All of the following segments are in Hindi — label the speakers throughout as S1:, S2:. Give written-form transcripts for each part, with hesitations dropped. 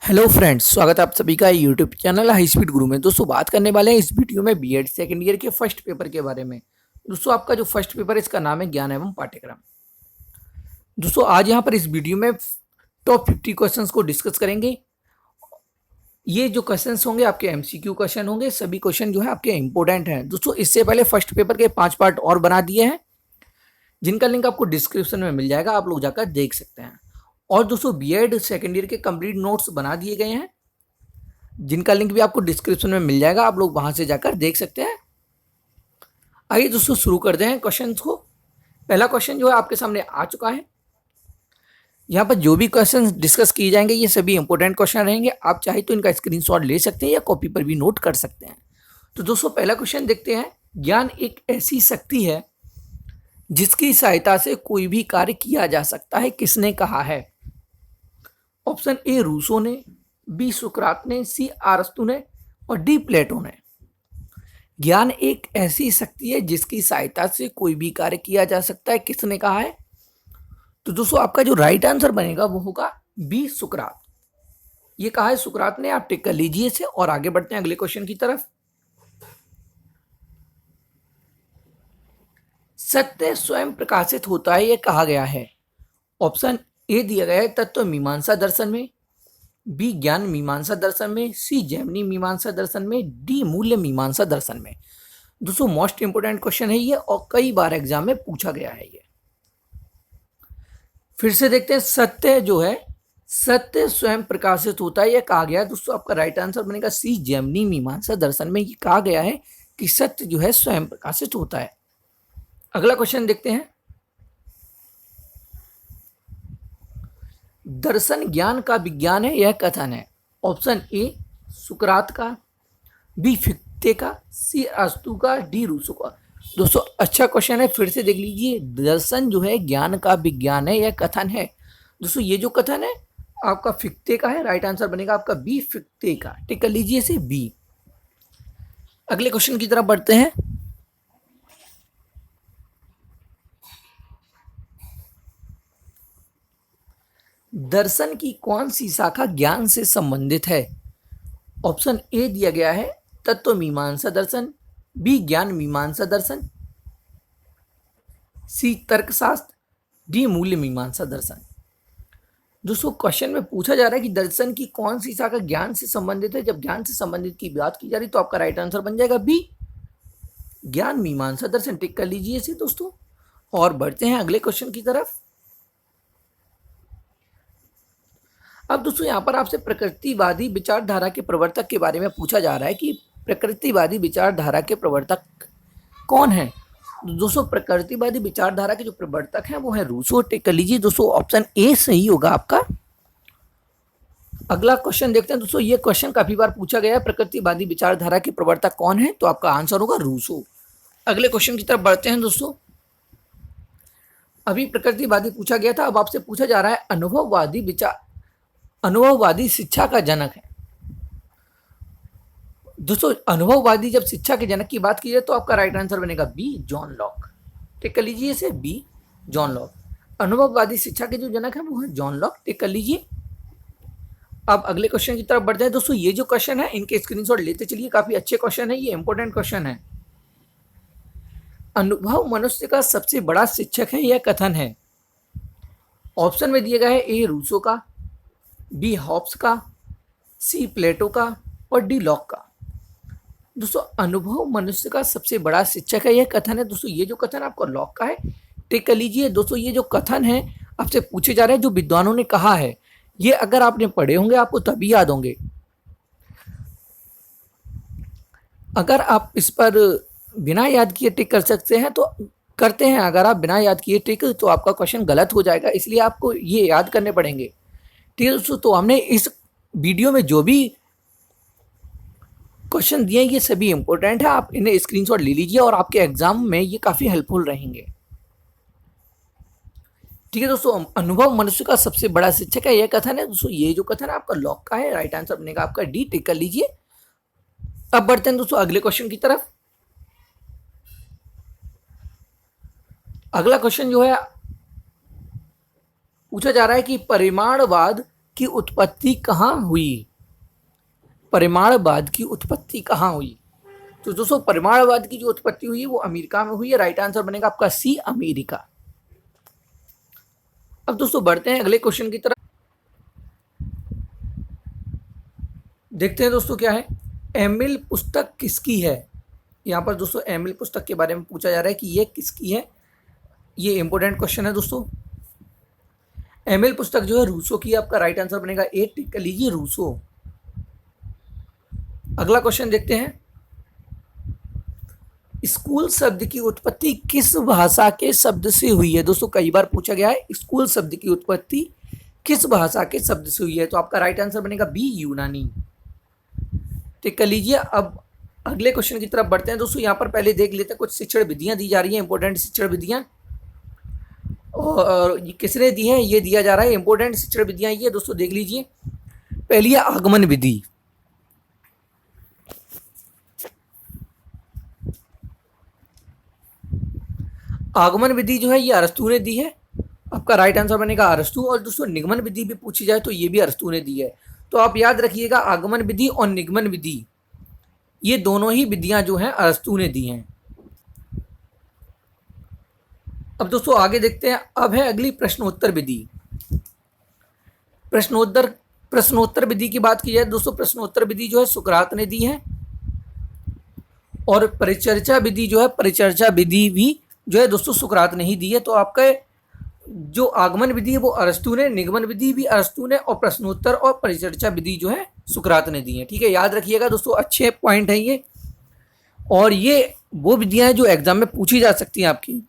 S1: हेलो फ्रेंड्स, स्वागत है आप सभी का यूट्यूब चैनल हाई स्पीड गुरु में। दोस्तों बात करने वाले हैं इस वीडियो में बीएड सेकंड ईयर के फर्स्ट पेपर के बारे में। दोस्तों आपका जो फर्स्ट पेपर है इसका नाम है ज्ञान एवं पाठ्यक्रम। दोस्तों आज यहाँ पर इस वीडियो में टॉप 50 क्वेश्चंस को डिस्कस करेंगे। ये जो क्वेश्चंस होंगे आपके एमसीक्यू क्वेश्चन होंगे। सभी क्वेश्चन जो है आपके इंपॉर्टेंट हैं। दोस्तों इससे पहले फर्स्ट पेपर के 5 पार्ट और बना दिए हैं, जिनका लिंक आपको डिस्क्रिप्शन में मिल जाएगा, आप लोग जाकर देख सकते हैं। और दोस्तों बीएड सेकंड ईयर के कंप्लीट नोट्स बना दिए गए हैं, जिनका लिंक भी आपको डिस्क्रिप्शन में मिल जाएगा, आप लोग वहां से जाकर देख सकते हैं। आइए दोस्तों शुरू करते हैं क्वेश्चन को। पहला क्वेश्चन जो है आपके सामने आ चुका है। यहाँ पर जो भी क्वेश्चन डिस्कस किए जाएंगे ये सभी इंपॉर्टेंट क्वेश्चन रहेंगे। आप चाहे तो इनका स्क्रीनशॉट ले सकते हैं या कॉपी पर भी नोट कर सकते हैं। तो दोस्तों पहला क्वेश्चन देखते हैं। ज्ञान एक ऐसी शक्ति है जिसकी सहायता से कोई भी कार्य किया जा सकता है, किसने कहा है? ऑप्शन ए रूसो ने, बी सुकरात ने, सी अरस्तु ने और डी प्लेटो ने। ज्ञान एक ऐसी शक्ति है जिसकी सहायता से कोई भी कार्य किया जा सकता है, किसने कहा है? तो दोस्तों आपका जो राइट आंसर बनेगा वो होगा बी सुकरात। ये कहा है सुकरात ने। आप टिक कर लीजिए इसे और आगे बढ़ते हैं अगले क्वेश्चन की तरफ। सत्य स्वयं प्रकाशित होता है, यह कहा गया है। ऑप्शन ए दिया गया है तत्व मीमांसा दर्शन में, बी ज्ञान मीमांसा दर्शन में, सी जैमिनी मीमांसा दर्शन में, डी मूल्य मीमांसा दर्शन में। दोस्तों मोस्ट इंपोर्टेंट क्वेश्चन है ये और कई बार एग्जाम में पूछा गया है ये। फिर से देखते हैं। सत्य जो है, सत्य स्वयं प्रकाशित होता है, यह कहा गया है। दोस्तों आपका राइट आंसर बनेगा सी जैमिनी मीमांसा दर्शन में। ये कहा गया है कि सत्य जो है स्वयं प्रकाशित होता है। अगला क्वेश्चन देखते हैं। दर्शन ज्ञान का विज्ञान है, यह कथन है। ऑप्शन ए सुकरात का, बी फिक्ते का, सी अरस्तु का, डी रूसो का। दोस्तों अच्छा क्वेश्चन है, फिर से देख लीजिए। दर्शन जो है ज्ञान का विज्ञान है, यह कथन है। दोस्तों ये जो कथन है आपका फिक्ते का है। राइट आंसर बनेगा आपका बी फिक्ते का। टिक कर लीजिए इसे बी। अगले क्वेश्चन की तरफ बढ़ते हैं। दर्शन की कौन सी शाखा ज्ञान से संबंधित है? ऑप्शन ए दिया गया है तत्व मीमांसा दर्शन, बी ज्ञान मीमांसा दर्शन, सी तर्कशास्त्र, डी मूल्य मीमांसा दर्शन। दोस्तों क्वेश्चन में पूछा जा रहा है कि दर्शन की कौन सी शाखा ज्ञान से संबंधित है। जब ज्ञान से संबंधित की बात की जा रही तो आपका राइट आंसर बन जाएगा बी ज्ञान मीमांसा दर्शन। टिक कर लीजिए इसे दोस्तों और बढ़ते हैं अगले क्वेश्चन की तरफ। अब दोस्तों यहाँ पर आपसे प्रकृतिवादी विचारधारा के प्रवर्तक के बारे में पूछा जा रहा है कि प्रकृतिवादी विचारधारा के प्रवर्तक कौन है। दोस्तों प्रकृतिवादी विचारधारा के जो प्रवर्तक हैं वो है रूसो। टिक कर लीजिए दोस्तों, ऑप्शन ए सही होगा आपका। अगला क्वेश्चन देखते हैं। दोस्तों ये क्वेश्चन काफी बार पूछा गया है, प्रकृतिवादी विचारधारा के प्रवर्तक कौन है, तो आपका आंसर होगा रूसो। अगले क्वेश्चन की तरफ बढ़ते हैं। दोस्तों अभी प्रकृतिवादी पूछा गया था, अब आपसे पूछा जा रहा है अनुभववादी शिक्षा का जनक है। दोस्तों अनुभववादी जब शिक्षा के जनक की बात की जाए तो आपका राइट आंसर बनेगा बी जॉन लॉक। टिक कर लीजिए इसे बी जॉन लॉक। अनुभववादी शिक्षा के जो जनक है वो है जॉन लॉक। टिक कर लीजिए। अब अगले क्वेश्चन की तरफ बढ़ जाए। दोस्तों ये जो क्वेश्चन है इनके स्क्रीनशॉट लेते चलिए, काफी अच्छे क्वेश्चन है, ये इंपॉर्टेंट क्वेश्चन है। अनुभव मनुष्य का सबसे बड़ा शिक्षक है, यह कथन है। ऑप्शन में दिया गया है ए रूसो का, बी हॉब्स का, सी प्लेटो का और डी लॉक का। दोस्तों अनुभव मनुष्य का सबसे बड़ा शिक्षक है, यह कथन है। दोस्तों ये जो कथन आपको लॉक का है। टिक कर लीजिए दोस्तों। ये जो कथन है आपसे पूछे जा रहे हैं जो विद्वानों ने कहा है, ये अगर आपने पढ़े होंगे आपको तभी याद होंगे। अगर आप इस पर बिना याद किए टिक कर सकते हैं तो करते हैं, अगर आप बिना याद किए टिक तो आपका क्वेश्चन गलत हो जाएगा, इसलिए आपको ये याद करने पड़ेंगे। ठीक है दोस्तों, तो हमने इस वीडियो में जो भी क्वेश्चन दिए ये सभी इंपॉर्टेंट है, आप इन्हें स्क्रीनशॉट ले लीजिए और आपके एग्जाम में ये काफी हेल्पफुल रहेंगे। ठीक है दोस्तों, अनुभव मनुष्य का सबसे बड़ा शिक्षक है, यह कथन है। दोस्तों ये जो कथन है आपका लॉक का है। राइट आंसर बनेगा आपका डी। टिक कर लीजिए। अब बढ़ते हैं दोस्तों अगले क्वेश्चन की तरफ। अगला क्वेश्चन जो है पूछा जा रहा है कि परिमाणवाद की उत्पत्ति कहाँ हुई? परिमाणवाद की उत्पत्ति कहाँ हुई? तो दोस्तों परिमाणवाद की जो उत्पत्ति हुई है वो अमेरिका में हुई है। राइट आंसर बनेगा आपका सी, अमेरिका। अब दोस्तों बढ़ते हैं अगले क्वेश्चन की तरफ। देखते हैं दोस्तों क्या है। एमिल पुस्तक किसकी है? यहाँ पर दोस्तों एमिल पुस्तक के बारे में पूछा जा रहा है कि ये किसकी है। ये इंपॉर्टेंट क्वेश्चन है दोस्तों। एमिल पुस्तक जो है रूसो की। आपका राइट आंसर बनेगा ए, टिक कर लीजिए, रूसो। अगला क्वेश्चन देखते हैं। स्कूल शब्द की उत्पत्ति किस भाषा के शब्द से हुई है? दोस्तों कई बार पूछा गया है स्कूल शब्द की उत्पत्ति किस भाषा के शब्द से हुई है। तो आपका राइट आंसर बनेगा बी, यूनानी। टिक कर लीजिए। अब अगले क्वेश्चन की तरफ बढ़ते हैं दोस्तों। यहाँ पर पहले देख लेते हैं कुछ शिक्षण विधियां दी जा रही हैं, इंपॉर्टेंट शिक्षण विधियां। और ये किसने दी है? ये दिया जा रहा है इंपॉर्टेंट शिक्षण विधियां। ये दोस्तों देख लीजिए। पहली है आगमन विधि। आगमन विधि जो है ये अरस्तू ने दी है। आपका राइट आंसर बनेगा अरस्तू। और दोस्तों निगमन विधि भी पूछी जाए तो ये भी अरस्तू ने दी है। तो आप याद रखिएगा आगमन विधि और निगमन विधि ये दोनों ही विधियां जो हैं अरस्तू ने दी हैं। अब दोस्तों आगे देखते हैं। अब है अगली प्रश्नोत्तर विधि। प्रश्नोत्तर विधि की बात की जाए दोस्तों, प्रश्नोत्तर विधि जो है सुकरात ने दी है। और परिचर्चा विधि जो है, परिचर्चा विधि भी जो है दोस्तों सुकरात ने ही दी है। तो आपका जो आगमन विधि है वो अरस्तू ने, निगमन विधि भी अरस्तू ने, और प्रश्नोत्तर और परिचर्चा विधि जो है सुकरात ने दी है। ठीक है, याद रखिएगा दोस्तों, अच्छे पॉइंट हैं ये। और ये वो विधियां हैं जो एग्जाम में पूछी जा सकती हैं आपकी।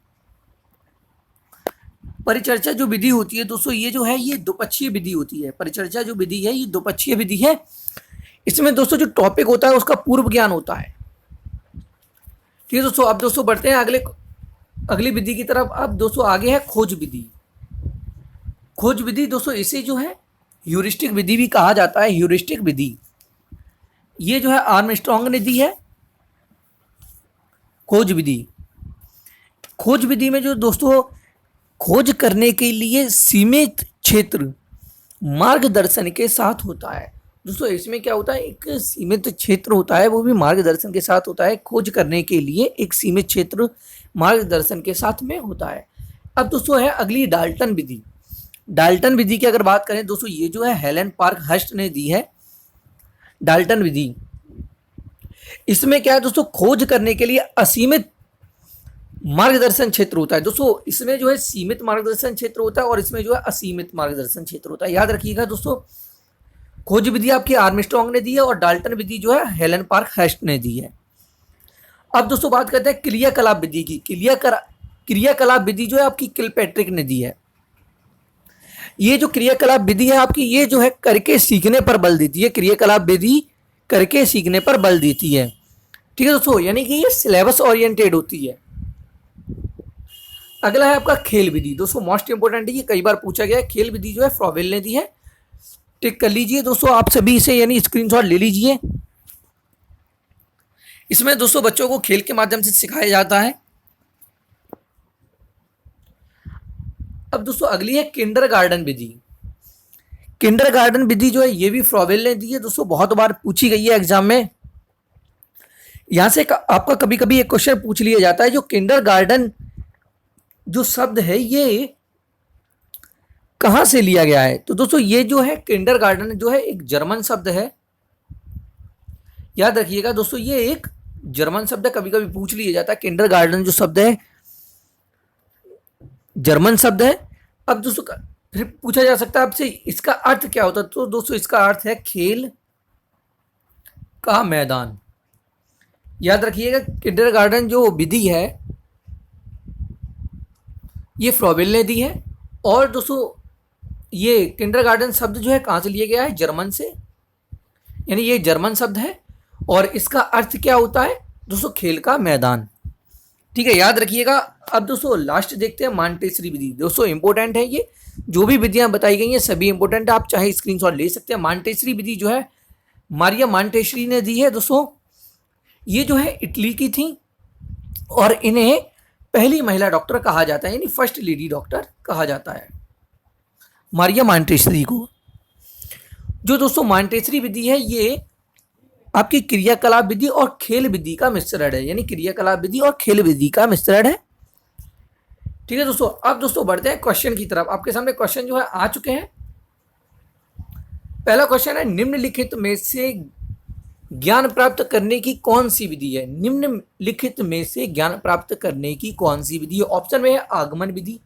S1: परिचर्चा जो विधि होती है दोस्तों, ये जो है ये द्विपक्षीय विधि होती है। परिचर्चा जो विधि है ये द्विपक्षीय विधि है। इसमें दोस्तों जो टॉपिक होता है उसका पूर्व ज्ञान होता है। ठीक है दोस्तों। अब दोस्तों बढ़ते हैं अगली विधि की तरफ। अब दोस्तों आगे है खोज विधि। खोज विधि दोस्तों इसे जो है ह्यूरिस्टिक विधि भी कहा जाता है। ह्यूरिस्टिक विधि ये जो है आर्मस्ट्रांग ने दी है। खोज विधि, खोज विधि में जो दोस्तों खोज करने के लिए सीमित क्षेत्र मार्गदर्शन के साथ होता है। दोस्तों इसमें क्या होता है, एक सीमित क्षेत्र होता है, वो भी मार्गदर्शन के साथ होता है। खोज करने के लिए एक सीमित क्षेत्र मार्गदर्शन के साथ में होता है। अब दोस्तों है अगली डाल्टन विधि। डाल्टन विधि की अगर बात करें दोस्तों, ये जो है हेलन पार्क हर्स्ट ने दी है डाल्टन विधि। इसमें क्या है दोस्तों, खोज करने के लिए असीमित मार्गदर्शन क्षेत्र होता है। दोस्तों इसमें जो है सीमित मार्गदर्शन क्षेत्र होता है और इसमें जो है असीमित मार्गदर्शन क्षेत्र होता है। याद रखिएगा दोस्तों, खोज विधि आपकी आर्मस्ट्रांग ने दी है और डाल्टन विधि जो है हेलन पार्क हर्स्ट ने दी है। अब दोस्तों बात करते हैं क्रियाकलाप विधि की। क्रियाकलाप विधि जो है आपकी किलपैट्रिक ने दी है। ये जो क्रियाकलाप विधि है आपकी, ये जो है करके सीखने पर बल देती है। क्रियाकलाप विधि करके सीखने पर बल देती है। ठीक है दोस्तों, यानी कि ये सिलेबस ओरिएंटेड होती है। अगला है आपका खेल विधि। दोस्तों मोस्ट इंपोर्टेंट है, ये कई बार पूछा गया है। खेल विधि जो है फ्रॉवेल ने दी है। टिक कर लीजिए दोस्तों, आप सभी इसे यानी स्क्रीनशॉट ले लीजिए। इसमें दोस्तों बच्चों को खेल के माध्यम से सिखाया जाता है। अब दोस्तों अगली है किंडरगार्टन विधि। किंडरगार्टन विधि जो है ये भी फ्रॉवेल ने दी है। दोस्तों बहुत बार पूछी गई है एग्जाम में। यहां से आपका कभी कभी एक क्वेश्चन पूछ लिया जाता है, जो किंडरगार्टन जो शब्द है ये कहां से लिया गया है। तो दोस्तों ये जो है किंडरगार्टन जो है एक जर्मन शब्द है। याद रखिएगा दोस्तों, ये एक जर्मन शब्द है। कभी कभी पूछ लिया जाता है किंडरगार्टन जो शब्द है जर्मन शब्द है। अब दोस्तों फिर पूछा जा सकता है आपसे इसका अर्थ क्या होता है। तो दोस्तों इसका अर्थ है खेल का मैदान। याद रखिएगा किंडरगार्टन जो विधि है ये फ्रॉवेल ने दी है। और दोस्तों ये किंडरगार्टन शब्द जो है कहां से लिया गया है, जर्मन से, यानी ये जर्मन शब्द है। और इसका अर्थ क्या होता है दोस्तों, खेल का मैदान। ठीक है, याद रखिएगा। अब दोस्तों लास्ट देखते हैं मांटेसरी विधि। दोस्तों इंपॉर्टेंट है ये, जो भी विधियां बताई गई हैं सभी इंपॉर्टेंट है। आप चाहे स्क्रीनशॉट ले सकते हैं। मांटेसरी विधि जो है मारिया मांटेसरी ने दी है। दोस्तों ये जो है इटली की थी और इन्हें पहली महिला डॉक्टर कहा जाता है, यानी फर्स्ट लेडी डॉक्टर कहा जाता है मारिया मांटेसरी को। जो दोस्तों मॉन्टेसरी विधि है ये आपकी क्रियाकलाप विधि और खेल विधि का मिश्रण है, यानी क्रियाकलाप विधि और खेल विधि का मिश्रण है। ठीक है दोस्तों, अब दोस्तों बढ़ते हैं क्वेश्चन की तरफ। आपके सामने क्वेश्चन जो है आ चुके हैं। पहला क्वेश्चन है, निम्नलिखित में से ज्ञान प्राप्त करने की कौन सी विधि है? निम्नलिखित में से ज्ञान प्राप्त करने की कौन सी विधि है? ऑप्शन में है आगमन विधि,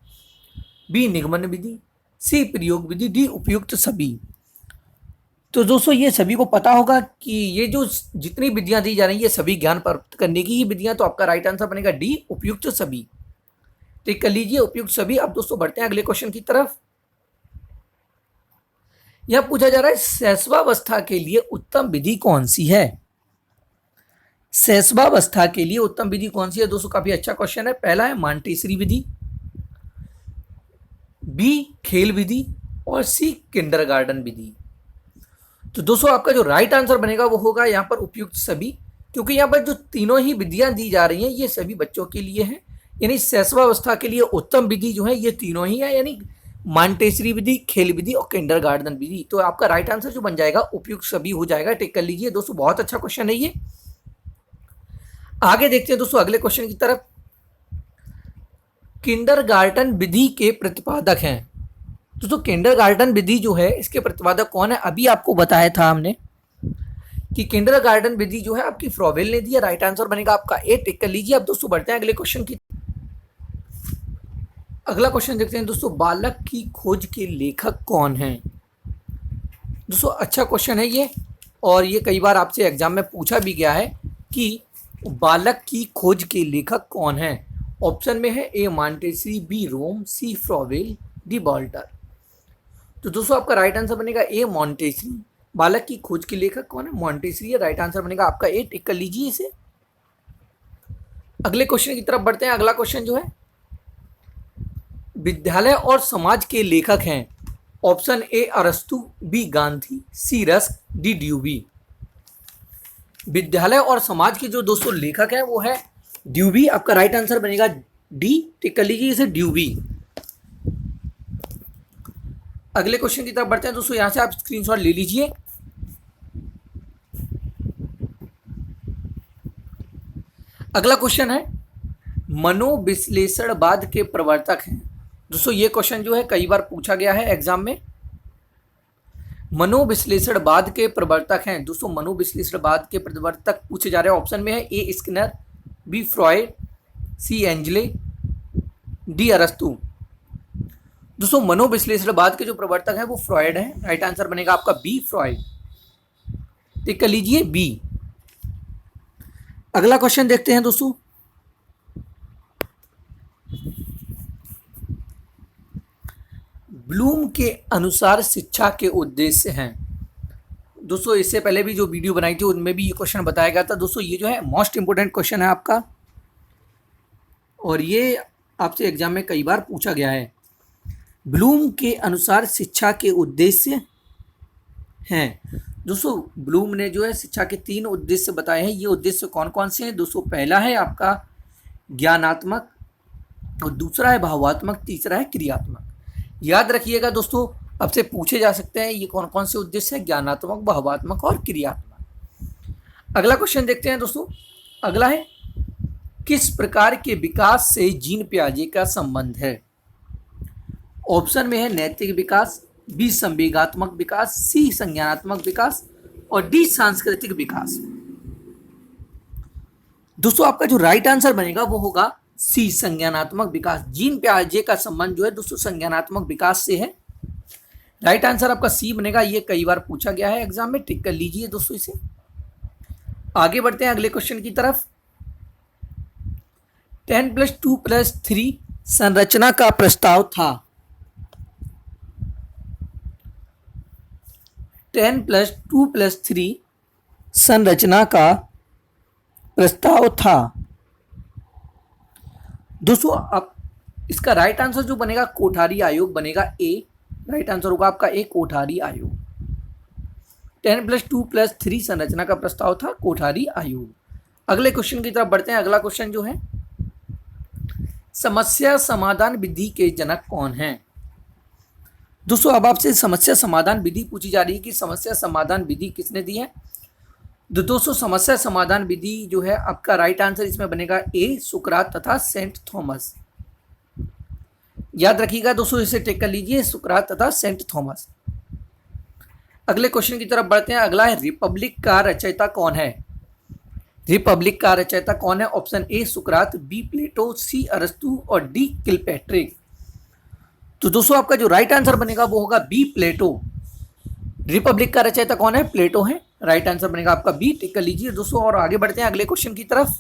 S1: बी निगमन विधि, सी प्रयोग विधि, डी उपयुक्त सभी। तो दोस्तों ये सभी को पता होगा कि ये जो जितनी विधियां दी जा रही है ये सभी ज्ञान प्राप्त करने की ही विधियां, तो आपका राइट आंसर बनेगा डी उपयुक्त सभी। टिक कर लीजिए उपयुक्त सभी। अब दोस्तों बढ़ते हैं अगले क्वेश्चन की तरफ। यह पूछा जा रहा है, शैशवावस्था के लिए उत्तम विधि कौन सी है? शैशवावस्था के लिए उत्तम विधि कौन सी है? दोस्तों काफी अच्छा क्वेश्चन है। पहला है मॉन्टेसरी विधि, बी खेल विधि और सी किंडरगार्टन विधि। तो दोस्तों आपका जो राइट आंसर बनेगा वो होगा यहाँ पर उपयुक्त सभी, क्योंकि यहाँ पर जो तीनों ही विधियां दी जा रही हैं ये सभी बच्चों के लिए हैं। यानी शैशवावस्था के लिए उत्तम विधि जो है ये तीनों ही है, यानी मॉन्टेसरी विधि, खेल विधि और किंडरगार्टन विधि। तो आपका राइट आंसर जो बन जाएगा उपयुक्त सभी हो जाएगा। टिक कर लीजिए दोस्तों, बहुत अच्छा क्वेश्चन है ये। आगे देखते हैं दोस्तों अगले क्वेश्चन की तरफ। किंडरगार्टन विधि के प्रतिपादक हैं। दोस्तों किंडरगार्टन विधि जो है इसके प्रतिपादक कौन है? अभी आपको बताया था हमने कि किंडरगार्टन विधि जो है आपकी फ्रॉबेल ने दी है। राइट आंसर बनेगा आपका ए। टिक कर लीजिए। अब दोस्तों बढ़ते हैं अगले क्वेश्चन की। अगला क्वेश्चन देखते हैं दोस्तों, बालक की खोज के लेखक कौन है? दोस्तों अच्छा क्वेश्चन है ये, और ये कई बार आपसे एग्जाम में पूछा भी गया है कि बालक की खोज के लेखक कौन है। ऑप्शन में है ए मॉन्टेसरी, बी रोम, सी फ्रॉबेल, डी वॉल्टर। तो दोस्तों आपका राइट आंसर बनेगा ए मॉन्टेसरी। बालक की खोज के लेखक कौन है? मॉन्टेसरी है। राइट आंसर बनेगा आपका ए। टिक कर लीजिए इसे। अगले क्वेश्चन की तरफ बढ़ते हैं। अगला क्वेश्चन जो है, विद्यालय और समाज के लेखक हैं। ऑप्शन ए अरस्तु, बी गांधी, सी रस्क, डी ड्यूबी। विद्यालय और समाज के जो दोस्तों लेखक हैं वो है ड्यूबी। आपका राइट आंसर बनेगा डी। टिक कर लीजिए इसे, ड्यूबी। अगले क्वेश्चन की तरफ बढ़ते हैं दोस्तों, यहां से आप स्क्रीनशॉट ले लीजिए। अगला क्वेश्चन है, मनोविश्लेषणवाद के प्रवर्तक हैं। दोस्तों ये क्वेश्चन जो है कई बार पूछा गया है एग्जाम में। मनोविश्लेषणवाद के प्रवर्तक हैं। दोस्तों मनोविश्लेषणवाद के प्रवर्तक पूछे जा रहे हैं। ऑप्शन में है ए स्किनर, बी फ्रॉयड, सी एंजले, डी अरस्तु। दोस्तों मनोविश्लेषणवाद के जो प्रवर्तक हैं वो फ्रॉयड हैं। राइट आंसर बनेगा आपका बी फ्रॉयड। टिक कर लीजिए बी। अगला क्वेश्चन देखते हैं दोस्तों, ब्लूम के अनुसार शिक्षा के उद्देश्य हैं। दोस्तों इससे पहले भी जो वीडियो बनाई थी उनमें भी ये क्वेश्चन बताया गया था। दोस्तों ये जो है मोस्ट इंपोर्टेंट क्वेश्चन है आपका, और ये आपसे एग्जाम में कई बार पूछा गया है। ब्लूम के अनुसार शिक्षा के उद्देश्य हैं। दोस्तों ब्लूम ने जो है शिक्षा के 3 उद्देश्य बताए हैं। ये उद्देश्य कौन कौन से हैं? दोस्तों पहला है आपका ज्ञानात्मक, और दूसरा है भावात्मक, तीसरा है क्रियात्मक। याद रखिएगा दोस्तों, आपसे पूछे जा सकते हैं ये कौन कौन से उद्देश्य हैं, ज्ञानात्मक, भावात्मक और क्रियात्मक। अगला क्वेश्चन देखते हैं दोस्तों। अगला है, किस प्रकार के विकास से जीन पियाजे का संबंध है? ऑप्शन में है नैतिक विकास, बी संवेगात्मक विकास, सी संज्ञानात्मक विकास और डी सांस्कृतिक विकास। दोस्तों आपका जो राइट आंसर बनेगा वो होगा सी संज्ञानात्मक विकास। जीन पियाजे का संबंध जो है दोस्तों संज्ञानात्मक विकास से है। राइट आंसर आपका सी बनेगा। ये कई बार पूछा गया है एग्जाम में। टिक कर लीजिए दोस्तों इसे। आगे बढ़ते हैं अगले क्वेश्चन की तरफ। 10+2+3 संरचना का प्रस्ताव था। 10+2+3 संरचना का प्रस्ताव था। दोस्तों अब इसका राइट आंसर जो बनेगा कोठारी आयोग बनेगा ए। राइट आंसर होगा आपका ए कोठारी आयोग। 10+2+3 संरचना का प्रस्ताव था कोठारी आयोग। अगले क्वेश्चन की तरफ बढ़ते हैं। अगला क्वेश्चन जो है, समस्या समाधान विधि के जनक कौन हैं? दोस्तों अब आपसे समस्या समाधान विधि पूछी जा रही है कि समस्या समाधान विधि किसने दी है। तो दोस्तों समस्या समाधान विधि जो है आपका राइट आंसर इसमें बनेगा ए, सुकरात तथा सेंट थॉमस। याद रखिएगा दोस्तों, इसे टिक कर लीजिए, सुकरात तथा सेंट थॉमस। अगले क्वेश्चन की तरफ बढ़ते हैं। अगला है रिपब्लिक का रचयिता कौन है। रिपब्लिक का रचयिता कौन है। ऑप्शन ए सुकरात, बी प्लेटो, सी अरस्तु और डी किलपैट्रिक। तो दोस्तों आपका जो राइट आंसर बनेगा वो होगा बी, प्लेटो। रिपब्लिक का रचयिता कौन है, प्लेटो है। राइट आंसर बनेगा आपका बी, टिक कर लीजिए दोस्तों। और आगे बढ़ते हैं अगले क्वेश्चन की तरफ।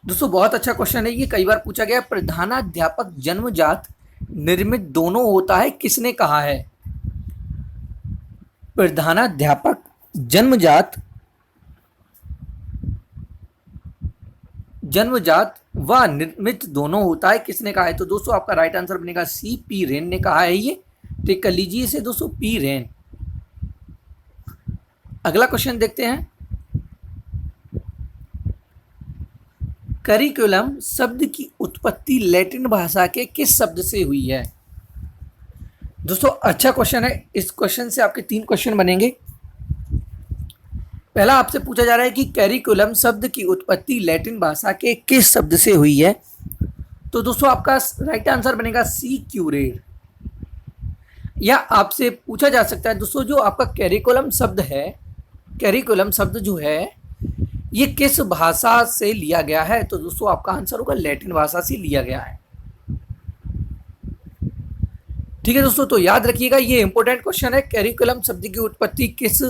S1: दोस्तों बहुत अच्छा क्वेश्चन है ये, कई बार पूछा गया। प्रधानाध्यापक जन्मजात निर्मित दोनों होता है, किसने कहा है। प्रधानाध्यापक जन्मजात व निर्मित दोनों होता है, किसने कहा है। तो दोस्तों आपका राइट आंसर बनेगा सी, पी रेन ने कहा है ये। टिक कर लीजिए इसे दोस्तों, पी रेन। अगला क्वेश्चन देखते हैं। करिकुलम शब्द की उत्पत्ति लैटिन भाषा के किस शब्द से हुई है। दोस्तों अच्छा क्वेश्चन है, इस क्वेश्चन से आपके 3 क्वेश्चन बनेंगे। पहला आपसे पूछा जा रहा है कि कैरिकुलम शब्द की उत्पत्ति लैटिन भाषा के किस शब्द से हुई है। तो दोस्तों आपका राइट आंसर बनेगा सी, क्यूरेर। या आपसे पूछा जा सकता है दोस्तों, जो आपका कैरिकुलम शब्द है, कैरिकुलम शब्द जो है ये किस भाषा से लिया गया है। तो दोस्तों आपका आंसर होगा लैटिन भाषा से लिया गया है। ठीक है दोस्तों, तो याद रखिएगा ये इंपॉर्टेंट क्वेश्चन है। कैरिकुलम शब्द की उत्पत्ति किस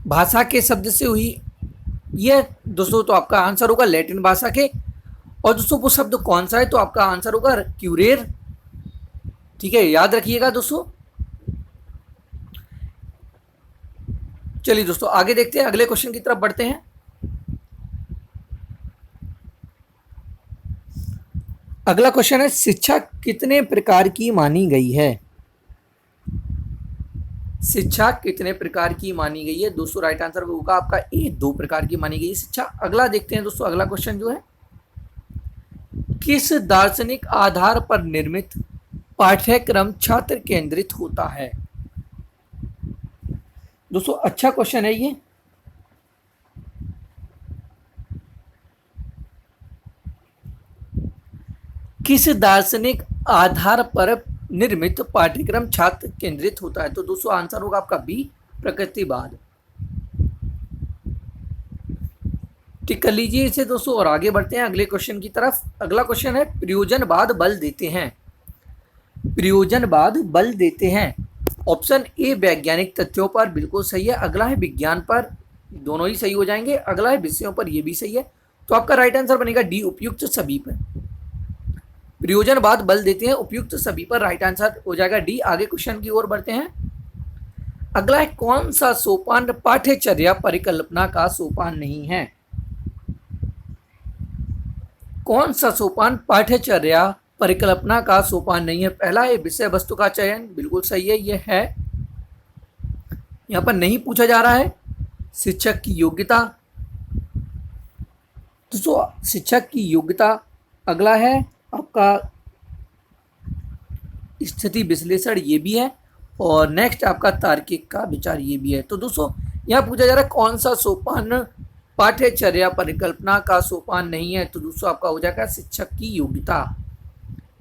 S1: भाषा के शब्द से हुई ये दोस्तों, तो आपका आंसर होगा लैटिन भाषा के। और दोस्तों वो शब्द कौन सा है, तो आपका आंसर होगा क्यूरेर। ठीक है, याद रखिएगा दोस्तों। चलिए दोस्तों आगे देखते हैं, अगले क्वेश्चन की तरफ बढ़ते हैं। अगला क्वेश्चन है शिक्षा कितने प्रकार की मानी गई है। शिक्षा कितने प्रकार की मानी गई है। दोस्तों राइट आंसर होगा आपका ए, 2 प्रकार की मानी गई है शिक्षा। अगला देखते हैं दोस्तों, अगला क्वेश्चन जो है, किस दार्शनिक आधार पर निर्मित पाठ्यक्रम छात्र केंद्रित होता है। दोस्तों अच्छा क्वेश्चन है ये। किस दार्शनिक आधार पर निर्मित पाठ्यक्रम छात्र केंद्रित होता है। तो दोस्तों आंसर होगा आपका बी, प्रकृतिवाद। टिक कर लीजिए इसे दोस्तों और आगे बढ़ते हैं अगले क्वेश्चन की तरफ। अगला क्वेश्चन है प्रयोजनवाद बल देते हैं। प्रयोजनवाद बल देते हैं। ऑप्शन ए वैज्ञानिक तथ्यों पर, बिल्कुल सही है। अगला है विज्ञान पर, दोनों ही सही हो जाएंगे। अगला है विषयों पर, यह भी सही है। तो आपका राइट आंसर बनेगा डी, उपयुक्त सभी पर। प्रयोजनवाद बल देते हैं, उपयुक्त सभी पर, राइट आंसर हो जाएगा डी। आगे क्वेश्चन की ओर बढ़ते हैं। अगला है कौन सा सोपान पाठ्यचर्या परिकल्पना का सोपान नहीं है। कौन सा सोपान पाठ्यचर्या परिकल्पना का सोपान नहीं है। पहला है विषय वस्तु का चयन, बिल्कुल सही है, ये है, यहां पर नहीं पूछा जा रहा है। शिक्षक की योग्यता, दोस्तों शिक्षक की योग्यता। अगला है आपका स्थिति विश्लेषण, ये भी है। और नेक्स्ट आपका तार्किक का विचार, ये भी है। तो दोस्तों यहाँ पूछा जा रहा है कौन सा सोपान पाठ्यचर्या परिकल्पना का सोपान नहीं है। तो दोस्तों आपका हो जाएगा शिक्षक की योग्यता।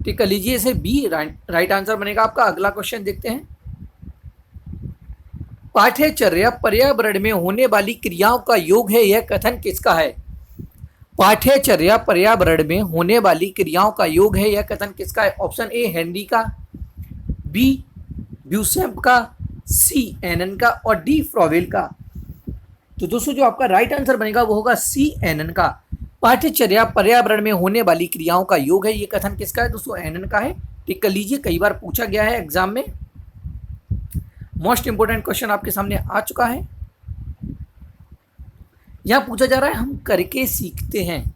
S1: ठीक कर लीजिए इसे बी, राइट आंसर बनेगा आपका। अगला क्वेश्चन देखते हैं। पाठ्यचर्या पर्यावरण में होने वाली क्रियाओं का योग है, यह कथन किसका है। पाठ्यचर्या पर्यावरण में होने वाली क्रियाओं का योग है, यह कथन किसका है। ऑप्शन ए हेनरी का, बी ब्यूसेम्प का, सी एनन का और डी फ्रॉवेल का। तो दोस्तों जो आपका राइट आंसर बनेगा वो होगा सी, एनन का। पाठ्यचर्या पर्यावरण में होने वाली क्रियाओं का योग है, ये कथन किसका है। दोस्तों एनन का है। टिक कर लीजिए, कई बार पूछा गया है एग्जाम में, मोस्ट इंपोर्टेंट क्वेश्चन आपके सामने आ चुका है। यहां पूछा जा रहा है हम करके सीखते हैं।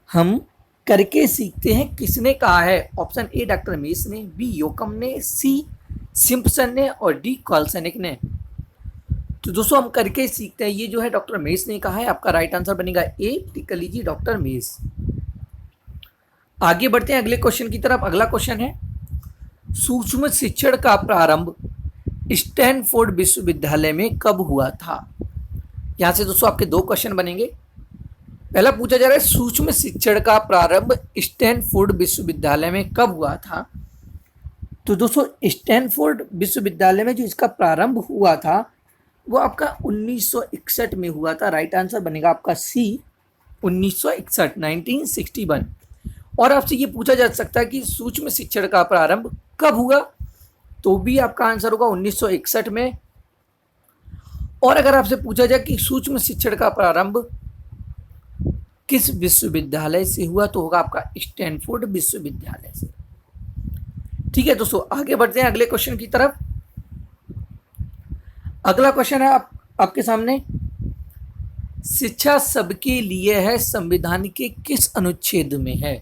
S1: हम करके सीखते हैं किसने कहा है। ऑप्शन ए डॉक्टर मेस ने, बी योकम ने, सी सिम्पसन ने और डी कॉल्सनिक ने। तो दोस्तों हम करके सीखते हैं, ये जो है डॉक्टर मेस ने कहा है। आपका राइट आंसर बनेगा ए, टिक कर लीजिए डॉक्टर मेस। आगे बढ़ते हैं अगले क्वेश्चन की तरफ। अगला क्वेश्चन है सूक्ष्म शिक्षण का प्रारंभ स्टैनफोर्ड विश्वविद्यालय में कब हुआ था? यहां से दोस्तों आपके दो क्वेश्चन बनेंगे। पहला पूछा जा रहा है सूक्ष्म शिक्षण का प्रारंभ स्टैनफोर्ड विश्वविद्यालय में कब हुआ था? तो दोस्तों स्टैनफोर्ड विश्वविद्यालय में जो इसका प्रारंभ हुआ था वो आपका 1961 में हुआ था। राइट आंसर बनेगा आपका सी, 1961, 1961। और आपसे ये पूछा जा सकता है कि सूक्ष्म शिक्षण का प्रारंभ कब हुआ, तो भी आपका आंसर होगा 1961 में। और अगर आपसे पूछा जाए कि सूक्ष्म शिक्षण का प्रारंभ किस विश्वविद्यालय से हुआ, तो होगा आपका स्टैनफोर्ड विश्वविद्यालय से। ठीक है दोस्तों, आगे बढ़ते हैं अगले क्वेश्चन की तरफ। अगला क्वेश्चन है आपके सामने, शिक्षा सबके लिए है संविधान के किस अनुच्छेद में है?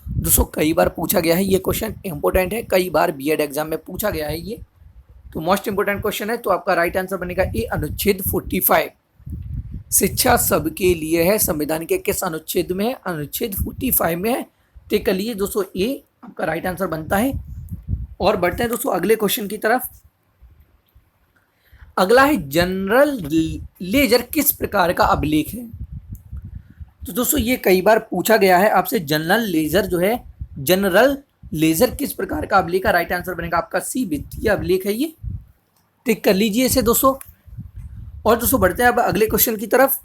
S1: दोस्तों कई बार पूछा गया है, ये क्वेश्चन इंपॉर्टेंट है, कई बार बीएड एग्जाम में पूछा गया है ये, तो मोस्ट इंपोर्टेंट क्वेश्चन है। तो आपका राइट आंसर बनेगा ए, अनुच्छेद 45। शिक्षा सबके लिए है संविधान के किस अनुच्छेद में है? अनुच्छेद 45 में है। टिक कर लीजिए दोस्तों, ए आपका राइट आंसर बनता है। और बढ़ते हैं दोस्तों अगले क्वेश्चन की तरफ। अगला है जनरल लेजर किस प्रकार का अभिलेख है? तो दोस्तों ये कई बार पूछा गया है आपसे, जनरल लेजर जो है, जनरल लेजर किस प्रकार का अभिलेख है? राइट आंसर बनेगा आपका सी, वित्तीय अभिलेख है ये। टिक कर लीजिए इसे दोस्तों। और दोस्तों बढ़ते हैं अब अगले क्वेश्चन की तरफ।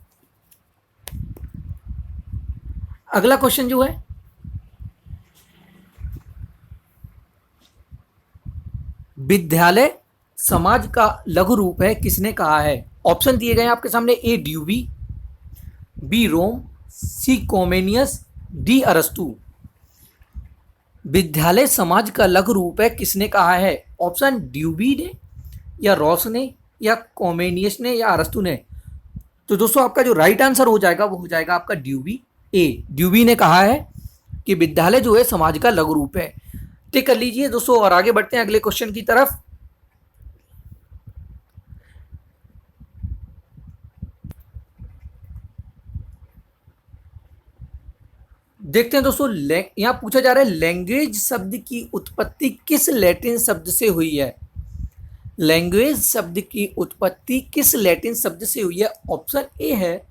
S1: अगला क्वेश्चन जो है, विद्यालय समाज का लघु रूप है किसने कहा है? ऑप्शन दिए गए हैं आपके सामने, ए ड्यूबी, बी रोम, सी कॉमेनियस, डी अरस्तु। विद्यालय समाज का लघु रूप है किसने कहा है? ऑप्शन ड्यूबी ने, या रॉस ने, या कॉमेनियस ने, या अरस्तु ने। तो दोस्तों आपका जो राइट आंसर हो जाएगा वो हो जाएगा आपका ड्यूबी, ए, ड्यूबी ने कहा है कि विद्यालय जो है समाज का लघु रूप है। टिक कर लीजिए दोस्तों और आगे बढ़ते हैं अगले क्वेश्चन की तरफ। देखते हैं दोस्तों, यहां पूछा जा रहा है लैंग्वेज शब्द की उत्पत्ति किस लैटिन शब्द से हुई है? लैंग्वेज शब्द की उत्पत्ति किस लैटिन शब्द से हुई है? ऑप्शन ए है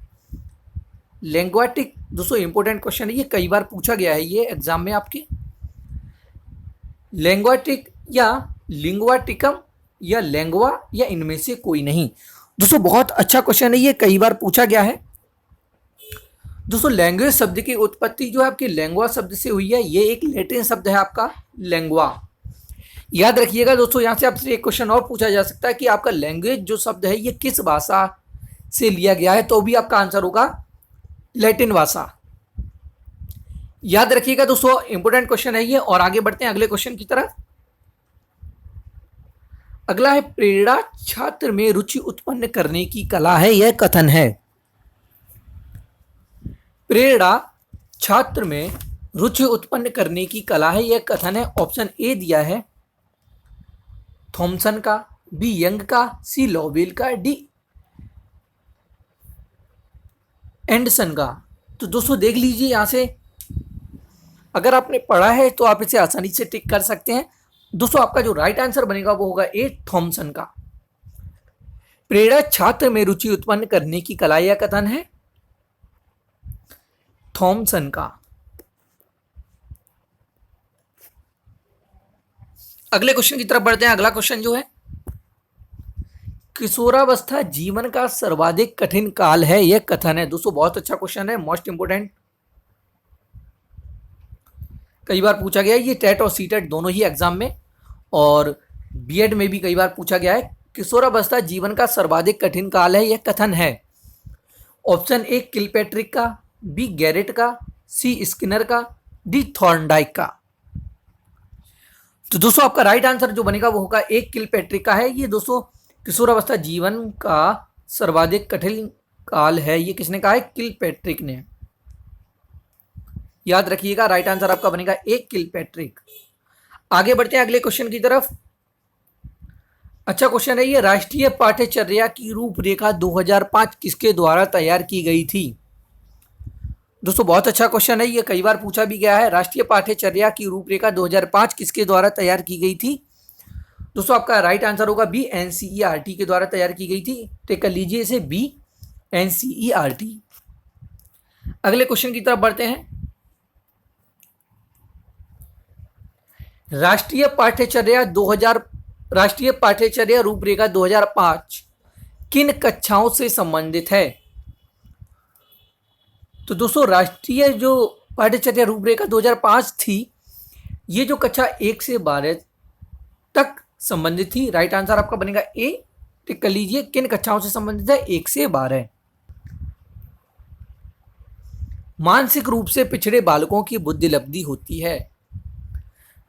S1: लैंग्वाटिक। दोस्तों इंपॉर्टेंट क्वेश्चन है ये, कई बार पूछा गया है ये एग्जाम में आपके। लैंग्वाटिक या लिंग्वाटिकम या लैंग्वा या इनमें से कोई नहीं। दोस्तों बहुत अच्छा क्वेश्चन है ये, कई बार पूछा गया है। दोस्तों लैंग्वेज शब्द की उत्पत्ति जो है आपकी लैंग्वा शब्द से हुई है। ये एक लैटिन शब्द है आपका लैंग्वा। याद रखिएगा दोस्तों, यहां से आपसे एक क्वेश्चन और पूछा जा सकता है कि आपका लैंग्वेज जो शब्द है ये किस भाषा से लिया गया है, तो भी आपका आंसर होगा लैटिन भाषा। याद रखिएगा दोस्तों, इंपॉर्टेंट क्वेश्चन है ये। और आगे बढ़ते हैं अगले क्वेश्चन की तरफ। अगला है प्रेरणा छात्र में रुचि उत्पन्न करने की कला है, यह कथन है। प्रेरणा छात्र में रुचि उत्पन्न करने की कला है, यह कथन है। ऑप्शन ए दिया है थॉमसन का, बी यंग का, सी लॉवेल का, डी एंडरसन का। तो दोस्तों देख लीजिए यहां से, अगर आपने पढ़ा है तो आप इसे आसानी से टिक कर सकते हैं। दोस्तों आपका जो राइट आंसर बनेगा वो होगा ए थॉमसन का। प्रेरणा छात्र में रुचि उत्पन्न करने की कला, यह कथन है थॉमसन का। अगले क्वेश्चन की तरफ बढ़ते हैं। अगला क्वेश्चन जो है, किशोरावस्था जीवन का सर्वाधिक कठिन काल है, यह कथन है। दोस्तों बहुत अच्छा क्वेश्चन है, मोस्ट इंपोर्टेंट, कई बार पूछा गया है ये टेट और सीटेट दोनों ही एग्जाम में, और बीएड में भी कई बार पूछा गया है। किशोरावस्था जीवन का सर्वाधिक कठिन काल है, यह कथन है। ऑप्शन ए किलपैट्रिक का, बी गैरेट का, सी स्किनर का, डी थॉर्नडाइक का। तो दोस्तों आपका राइट आंसर जो बनेगा वो होगा एक किलपैट्रिक का है। ये दोस्तों किशोरावस्था जीवन का सर्वाधिक कठिन काल है, ये किसने कहा है? किलपैट्रिक ने। याद रखिएगा राइट आंसर आपका बनेगा एक किलपैट्रिक। आगे बढ़ते हैं अगले क्वेश्चन की तरफ। अच्छा क्वेश्चन है ये, राष्ट्रीय पाठ्यचर्या की रूपरेखा 2005 किसके द्वारा तैयार की गई थी? दोस्तों बहुत अच्छा क्वेश्चन है, ये कई बार पूछा भी गया है। राष्ट्रीय पाठ्यचर्या की रूपरेखा 2005 किसके द्वारा तैयार की गई थी? दोस्तों आपका राइट आंसर होगा बी, एनसीईआरटी के द्वारा तैयार की गई थी। टिक कर लीजिए इसे बी, एनसीईआरटी। अगले क्वेश्चन की तरफ बढ़ते हैं। राष्ट्रीय पाठ्यचर्या रूपरेखा 2005 किन कक्षाओं से संबंधित है? तो दोस्तों राष्ट्रीय जो पाठ्यचर्या रूपरेखा 2005 थी, ये जो कक्षा 1 से 12 तक संबंधित थी। राइट आंसर आपका बनेगा ए। टिक कर लीजिए, किन कक्षाओं से संबंधित है? 1 से 12। मानसिक रूप से पिछड़े बालकों की बुद्धि लब्धि होती है।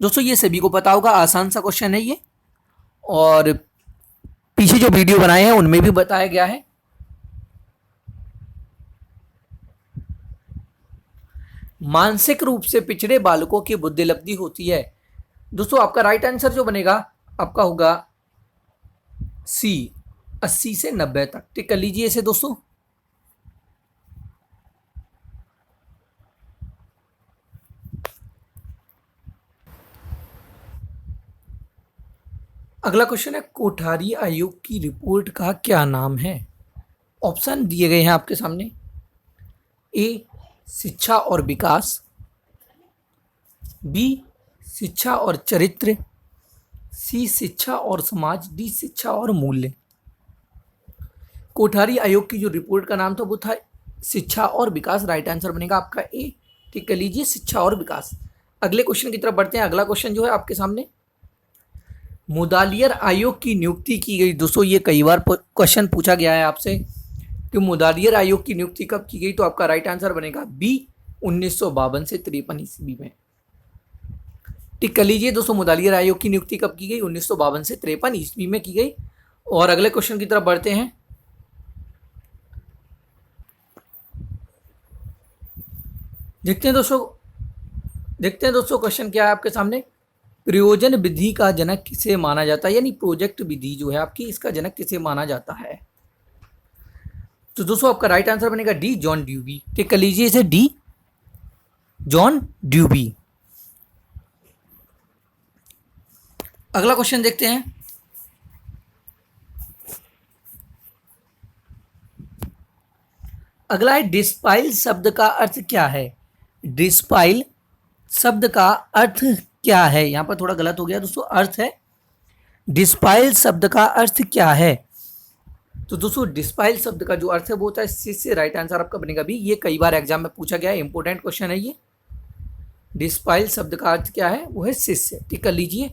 S1: दोस्तों ये सभी को पता होगा, आसान सा क्वेश्चन है ये, और पीछे जो वीडियो बनाए हैं उनमें भी बताया गया है। मानसिक रूप से पिछड़े बालकों की बुद्धि लब्धि होती है। दोस्तों आपका राइट आंसर जो बनेगा आपका होगा सी, 80 से 90 तक। टिक कर लीजिए इसे दोस्तों। अगला क्वेश्चन है, कोठारी आयोग की रिपोर्ट का क्या नाम है? ऑप्शन दिए गए हैं आपके सामने। ए, शिक्षा और विकास, बी, शिक्षा और चरित्र, सी, शिक्षा और समाज, डी, शिक्षा और मूल्य। कोठारी आयोग की जो रिपोर्ट का नाम था वो था शिक्षा और विकास। राइट आंसर बनेगा आपका ए। ठीक कर लीजिए, शिक्षा और विकास। अगले क्वेश्चन की तरफ बढ़ते हैं। अगला क्वेश्चन जो है आपके सामने, मुदालियर आयोग की नियुक्ति की गई। दोस्तों ये कई बार क्वेश्चन पूछा गया है आपसे कि मुदालियर आयोग की नियुक्ति कब की गई, तो आपका राइट आंसर बनेगा बी, 1952 से 53 ईस्वी में। टिक कर लीजिए दोस्तों, मुदालियर आयोग की नियुक्ति कब की गई? 1952 से 53 ईस्वी में की गई। और अगले क्वेश्चन की तरफ बढ़ते हैं। देखते हैं दोस्तों क्वेश्चन क्या है आपके सामने। प्रयोजन विधि का जनक किसे माना जाता है, यानी प्रोजेक्ट विधि जो है आपकी, इसका जनक किसे माना जाता है? तो दोस्तों आपका राइट आंसर बनेगा डी, जॉन ड्यूबी। टिक कर लीजिए इसे डी, जॉन ड्यूबी। अगला क्वेश्चन देखते हैं। अगला है, डिस्पाइल शब्द का अर्थ क्या है? डिस्पाइल शब्द का अर्थ क्या है? यहां पर थोड़ा गलत हो गया दोस्तों, अर्थ है डिस्पाइल शब्द का अर्थ क्या है? तो दोस्तों डिस्पाइल शब्द का जो अर्थ है वो होता है शिष्य। राइट आंसर आपका बनेगा बी। ये कई बार एग्जाम में पूछा गया है, इंपॉर्टेंट क्वेश्चन है ये। डिस्पाइल शब्द का अर्थ क्या है? वो है शिष्य। ठीक कर लीजिए,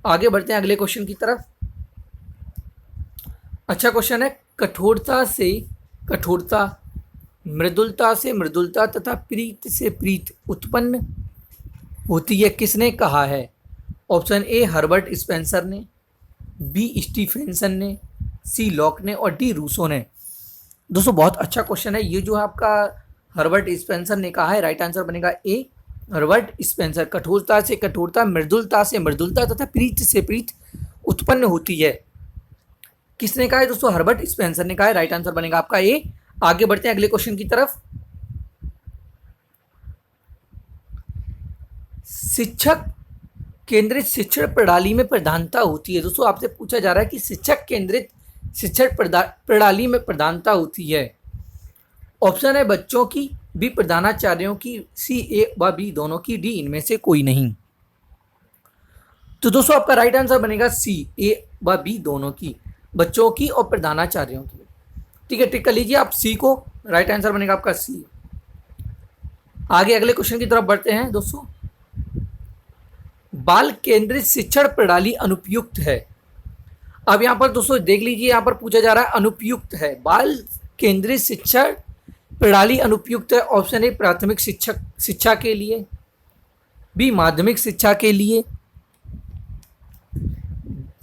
S1: आगे बढ़ते हैं अगले क्वेश्चन की तरफ। अच्छा क्वेश्चन है, कठोरता, मृदुलता से मृदुलता तथा प्रीत से प्रीत उत्पन्न होती है, किसने कहा है? ऑप्शन ए, हर्बर्ट स्पेंसर ने, बी, स्टीफेंसन ने, सी, लॉक ने, और डी, रूसो ने। दोस्तों बहुत अच्छा क्वेश्चन है ये जो है आपका, हर्बर्ट स्पेंसर ने कहा है। राइट आंसर बनेगा ए, हर्बर्ट स्पेंसर। कठोरता से कठोरता, मृदुलता से मृदुलता तथा प्रीत से प्रीत उत्पन्न होती है, किसने कहा है दोस्तों? हर्बर्ट स्पेंसर ने कहा है। राइट आंसर बनेगा आपका ए। आगे बढ़ते हैं अगले क्वेश्चन की तरफ। शिक्षक केंद्रित शिक्षण प्रणाली में प्रधानता होती है। दोस्तों आपसे पूछा जा रहा है कि शिक्षक केंद्रित शिक्षण प्रणाली में प्रधानता होती है। ऑप्शन है बच्चों की, बी, प्रधानाचार्यों की, सी, ए व बी दोनों की, डी, इनमें से कोई नहीं। तो दोस्तों आपका राइट आंसर बनेगा सी, ए व बी दोनों की, बच्चों की और प्रधानाचार्यों की। ठीक है, टिक कर लीजिए आप सी को। राइट आंसर बनेगा आपका सी। आगे अगले क्वेश्चन की तरफ बढ़ते हैं दोस्तों। बाल केंद्रित शिक्षण प्रणाली अनुपयुक्त है। अब यहां पर दोस्तों देख लीजिए, यहां पर पूछा जा रहा है अनुपयुक्त है, बाल केंद्रित शिक्षण प्रणाली अनुपयुक्त है। ऑप्शन ए, प्राथमिक शिक्षा के लिए, बी, माध्यमिक शिक्षा के लिए,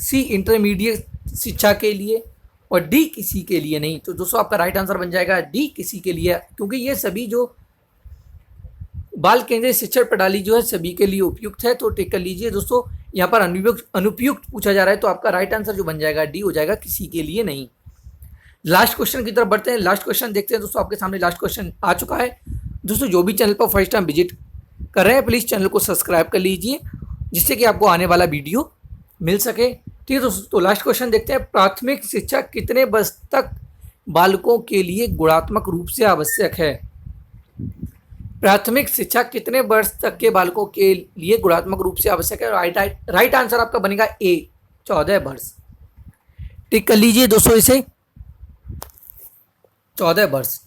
S1: सी, इंटरमीडिएट शिक्षा के लिए, और डी, किसी के लिए नहीं। तो दोस्तों आपका राइट आंसर बन जाएगा डी, किसी के लिए, क्योंकि ये सभी जो बाल केंद्रित शिक्षण प्रणाली जो है सभी के लिए उपयुक्त है। तो टिक कर लीजिए दोस्तों, यहाँ पर अनुपयुक्त पूछा जा रहा है, तो आपका राइट आंसर जो बन जाएगा डी हो जाएगा, किसी के लिए नहीं। लास्ट क्वेश्चन की तरफ बढ़ते हैं। लास्ट क्वेश्चन देखते हैं दोस्तों, आपके सामने लास्ट क्वेश्चन आ चुका है। दोस्तों जो भी चैनल पर फर्स्ट टाइम विजिट कर रहे हैं प्लीज़ चैनल को सब्सक्राइब कर लीजिए, जिससे कि आपको आने वाला वीडियो मिल सके। ठीक है दोस्तों, तो लास्ट क्वेश्चन देखते हैं। प्राथमिक शिक्षा कितने वर्ष तक बालकों के लिए गुणात्मक रूप से आवश्यक है? प्राथमिक शिक्षा कितने वर्ष तक के बालकों के लिए गुणात्मक रूप से आवश्यक है? राइट आंसर आपका बनेगा ए, 14 वर्ष। टिक कर लीजिए दोस्तों इसे, 14 वर्ष।